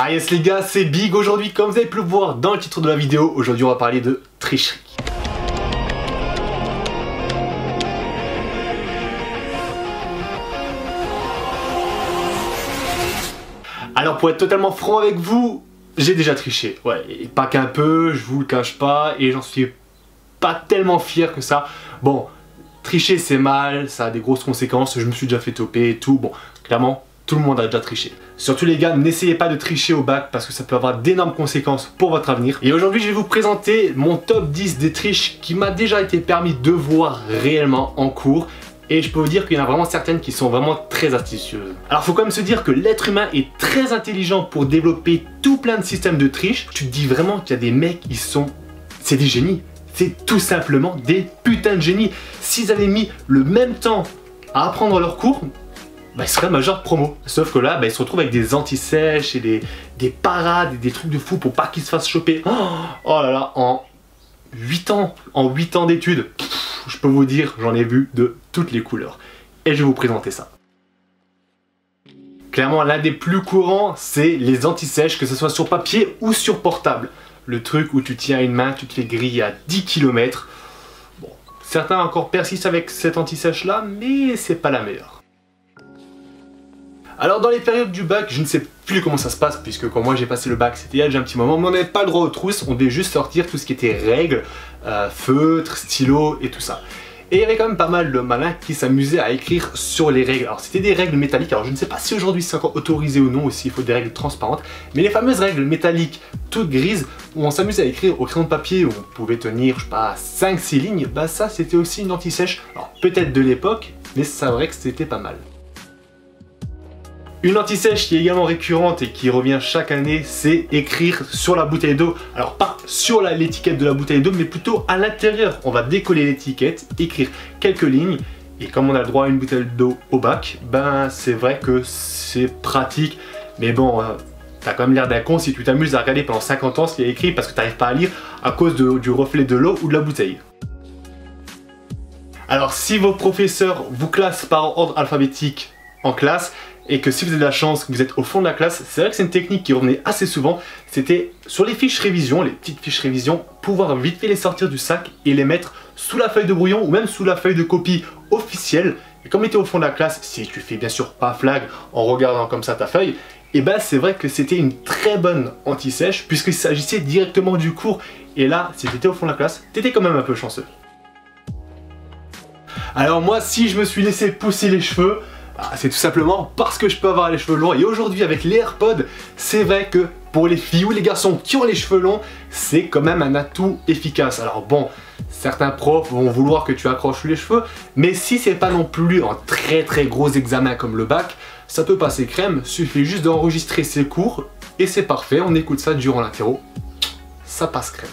Ah yes les gars, c'est Big aujourd'hui, comme vous avez pu le voir dans le titre de la vidéo, aujourd'hui on va parler de tricherie. Alors pour être totalement franc avec vous, j'ai déjà triché, ouais, et pas qu'un peu, je vous le cache pas, et j'en suis pas tellement fier que ça. Bon, tricher c'est mal, ça a des grosses conséquences, je me suis déjà fait toper et tout, bon, clairement, tout le monde a déjà triché. Surtout les gars, n'essayez pas de tricher au bac parce que ça peut avoir d'énormes conséquences pour votre avenir. Et aujourd'hui, je vais vous présenter mon top 10 des triches qui m'a déjà été permis de voir réellement en cours. Et je peux vous dire qu'il y en a vraiment certaines qui sont vraiment très astucieuses. Alors faut quand même se dire que l'être humain est très intelligent pour développer tout plein de systèmes de triche. Tu te dis vraiment qu'il y a des mecs qui sont... c'est des génies. C'est tout simplement des putains de génies. S'ils avaient mis le même temps à apprendre leur cours, bah, ils seraient major promo. Sauf que là, bah, ils se retrouvent avec des anti-sèches et des parades et des trucs de fou pour pas qu'ils se fassent choper. Oh là là, en 8 ans d'études, je peux vous dire, j'en ai vu de toutes les couleurs. Et je vais vous présenter ça. Clairement, l'un des plus courants, c'est les anti-sèches, que ce soit sur papier ou sur portable. Le truc où tu tiens une main, tu te fais griller à 10 km. Bon, certains encore persistent avec cette anti-sèche là, mais c'est pas la meilleure. Alors dans les périodes du bac, je ne sais plus comment ça se passe, puisque quand moi j'ai passé le bac, c'était il y a déjà un petit moment, mais on n'avait pas le droit aux trousses, on devait juste sortir tout ce qui était règles, feutres, stylos et tout ça. Et il y avait quand même pas mal de malins qui s'amusaient à écrire sur les règles. Alors c'était des règles métalliques, alors je ne sais pas si aujourd'hui c'est encore autorisé ou non, ou s'il faut des règles transparentes, mais les fameuses règles métalliques toutes grises, où on s'amusait à écrire au crayon de papier, où on pouvait tenir, je sais pas, 5-6 lignes, bah ça c'était aussi une anti-sèche, alors peut-être de l'époque, mais c'est vrai que c'était pas mal. Une anti-sèche qui est également récurrente et qui revient chaque année, c'est écrire sur la bouteille d'eau. Alors pas sur l'étiquette de la bouteille d'eau, mais plutôt à l'intérieur. On va décoller l'étiquette, écrire quelques lignes, et comme on a le droit à une bouteille d'eau au bac, ben c'est vrai que c'est pratique. Mais bon, t'as quand même l'air d'un con si tu t'amuses à regarder pendant 50 ans ce qui est écrit parce que t'arrives pas à lire à cause du reflet de l'eau ou de la bouteille. Alors si vos professeurs vous classent par ordre alphabétique en classe, et que si vous avez de la chance, que vous êtes au fond de la classe, c'est vrai que c'est une technique qui revenait assez souvent, c'était sur les fiches révision, les petites fiches révision, pouvoir vite fait les sortir du sac et les mettre sous la feuille de brouillon ou même sous la feuille de copie officielle. Et comme tu es au fond de la classe, si tu fais bien sûr pas flag en regardant comme ça ta feuille, et ben c'est vrai que c'était une très bonne anti-sèche puisqu'il s'agissait directement du cours. Et là, si tu étais au fond de la classe, tu étais quand même un peu chanceux. Alors moi, si je me suis laissé pousser les cheveux, c'est tout simplement parce que je peux avoir les cheveux longs, et aujourd'hui avec les AirPods, c'est vrai que pour les filles ou les garçons qui ont les cheveux longs, c'est quand même un atout efficace. Alors bon, certains profs vont vouloir que tu accroches les cheveux, mais si c'est pas non plus un très gros examen comme le bac, ça peut passer crème, suffit juste d'enregistrer ses cours et c'est parfait, on écoute ça durant l'interro, ça passe crème.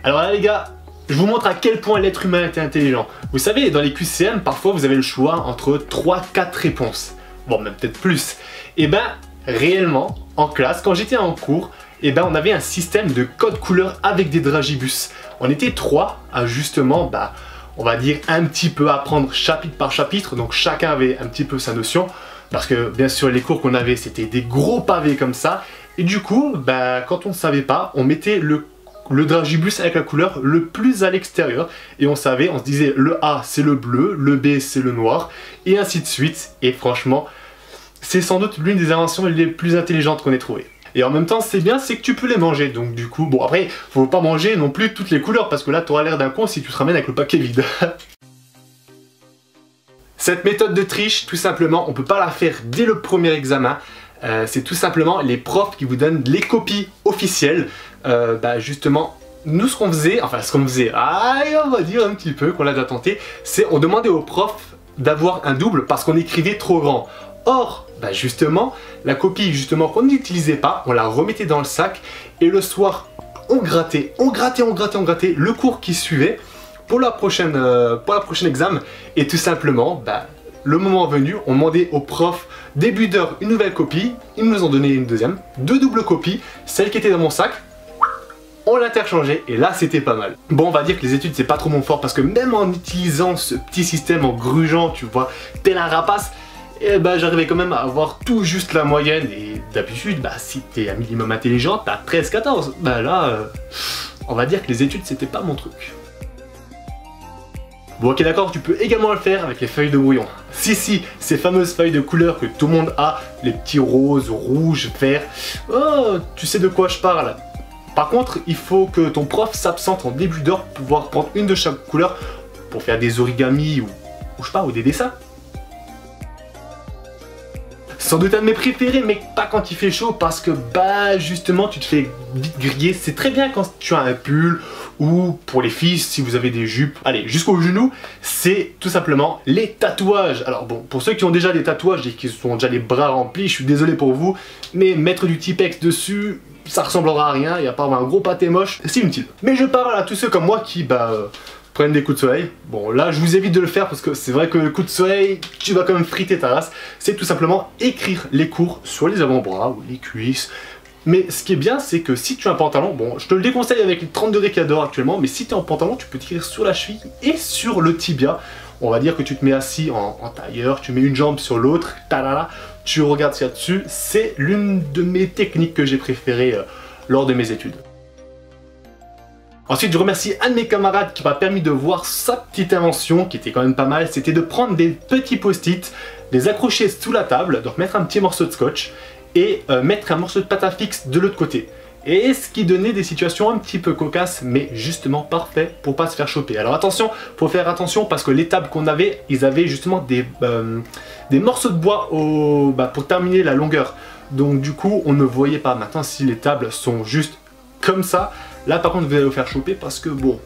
Alors là les gars, je vous montre à quel point l'être humain est intelligent. Vous savez, dans les QCM, parfois vous avez le choix entre 3-4 réponses. Bon, même peut-être plus. Et ben, réellement, en classe, quand j'étais en cours, et ben, on avait un système de code couleur avec des dragibus. On était 3 à justement, on va dire, un petit peu apprendre chapitre par chapitre. Donc chacun avait un petit peu sa notion. Parce que bien sûr, les cours qu'on avait, c'était des gros pavés comme ça. Et du coup, quand on ne savait pas, on mettait le dragibus avec la couleur le plus à l'extérieur et on savait, on se disait le A c'est le bleu, le B c'est le noir et ainsi de suite. Et franchement, c'est sans doute l'une des inventions les plus intelligentes qu'on ait trouvées. Et en même temps, c'est bien, c'est que tu peux les manger. Donc du coup, bon après, faut pas manger non plus toutes les couleurs parce que là, t'auras l'air d'un con si tu te ramènes avec le paquet vide. Cette méthode de triche, tout simplement, on peut pas la faire dès le premier examen. C'est tout simplement les profs qui vous donnent les copies officielles. Justement, nous ce qu'on faisait, on va dire un petit peu qu'on l'a déjà tenté, c'est on demandait aux profs d'avoir un double parce qu'on écrivait trop grand. Or, justement, la copie qu'on n'utilisait pas, on la remettait dans le sac et le soir, on grattait le cours qui suivait pour la prochaine examen et tout simplement, le moment venu, on demandait aux profs début d'heure une nouvelle copie, ils nous ont donné une deuxième, 2 doubles copies, celle qui était dans mon sac, on l'interchangeait et là c'était pas mal. Bon, on va dire que les études c'est pas trop mon fort parce que même en utilisant ce petit système en grugeant, tu vois, tel un rapace, et bah j'arrivais quand même à avoir tout juste la moyenne. Et d'habitude, bah si t'es un minimum intelligent, t'as 13-14. Bah là, on va dire que les études c'était pas mon truc. Bon ok d'accord, tu peux également le faire avec les feuilles de brouillon. Si, ces fameuses feuilles de couleur que tout le monde a, les petits roses, rouges, verts. Oh, tu sais de quoi je parle. Par contre, il faut que ton prof s'absente en début d'heure pour pouvoir prendre une de chaque couleur pour faire des origamis ou je sais pas, ou des dessins. Sans doute un de mes préférés, mais pas quand il fait chaud parce que bah justement tu te fais vite griller. C'est très bien quand tu as un pull ou pour les filles si vous avez des jupes. Allez, jusqu'au genou, c'est tout simplement les tatouages. Alors bon, pour ceux qui ont déjà des tatouages et qui ont déjà les bras remplis, je suis désolé pour vous, mais mettre du Tipex dessus, ça ressemblera à rien et à part un gros pâté moche, c'est inutile. Mais je parle à tous ceux comme moi qui prennent des coups de soleil. Bon là je vous évite de le faire parce que c'est vrai que le coup de soleil, tu vas quand même friter ta race. C'est tout simplement écrire les cours sur les avant-bras ou les cuisses. Mais ce qui est bien c'est que si tu as un pantalon, bon je te le déconseille avec les 30 degrés qu'il y a dehors actuellement, mais si tu es en pantalon tu peux tirer sur la cheville et sur le tibia. On va dire que tu te mets assis en tailleur, tu mets une jambe sur l'autre, tu regardes ce qu'il y a dessus. C'est l'une de mes techniques que j'ai préférées lors de mes études. Ensuite, je remercie un de mes camarades qui m'a permis de voir sa petite invention, qui était quand même pas mal, c'était de prendre des petits post-it, les accrocher sous la table, donc mettre un petit morceau de scotch, et mettre un morceau de pâte à fixe de l'autre côté. Et ce qui donnait des situations un petit peu cocasses, mais justement parfait pour pas se faire choper. Alors attention, faut faire attention parce que les tables qu'on avait, ils avaient justement des morceaux de bois pour terminer la longueur. Donc du coup, on ne voyait pas. Maintenant, si les tables sont juste comme ça, là par contre vous allez vous faire choper parce que bon,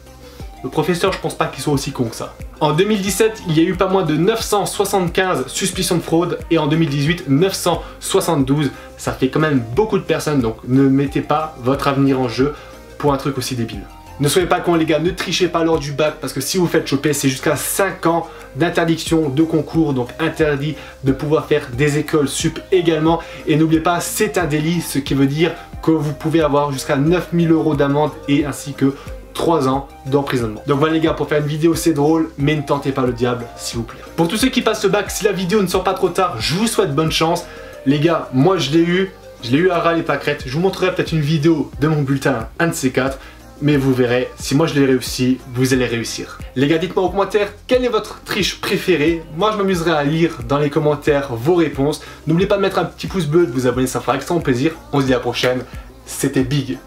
le professeur je pense pas qu'il soit aussi con que ça. En 2017 il y a eu pas moins de 975 suspicions de fraude et en 2018 972, ça fait quand même beaucoup de personnes donc ne mettez pas votre avenir en jeu pour un truc aussi débile. Ne soyez pas cons les gars, ne trichez pas lors du bac parce que si vous faites choper c'est jusqu'à 5 ans d'interdiction de concours, donc interdit de pouvoir faire des écoles sup également et n'oubliez pas c'est un délit, ce qui veut dire que vous pouvez avoir jusqu'à 9000 € d'amende et ainsi que 3 ans d'emprisonnement. Donc voilà les gars, pour faire une vidéo c'est drôle, mais ne tentez pas le diable s'il vous plaît. Pour tous ceux qui passent le bac, si la vidéo ne sort pas trop tard, je vous souhaite bonne chance. Les gars, moi je l'ai eu à ras les pâquerettes. Je vous montrerai peut-être une vidéo de mon bulletin, un de ces 4. Mais vous verrez, si moi je l'ai réussi, vous allez réussir. Les gars, dites-moi en commentaire quelle est votre triche préférée. Moi je m'amuserai à lire dans les commentaires vos réponses. N'oubliez pas de mettre un petit pouce bleu, de vous abonner, ça fera extrêmement plaisir. On se dit à la prochaine, c'était Big.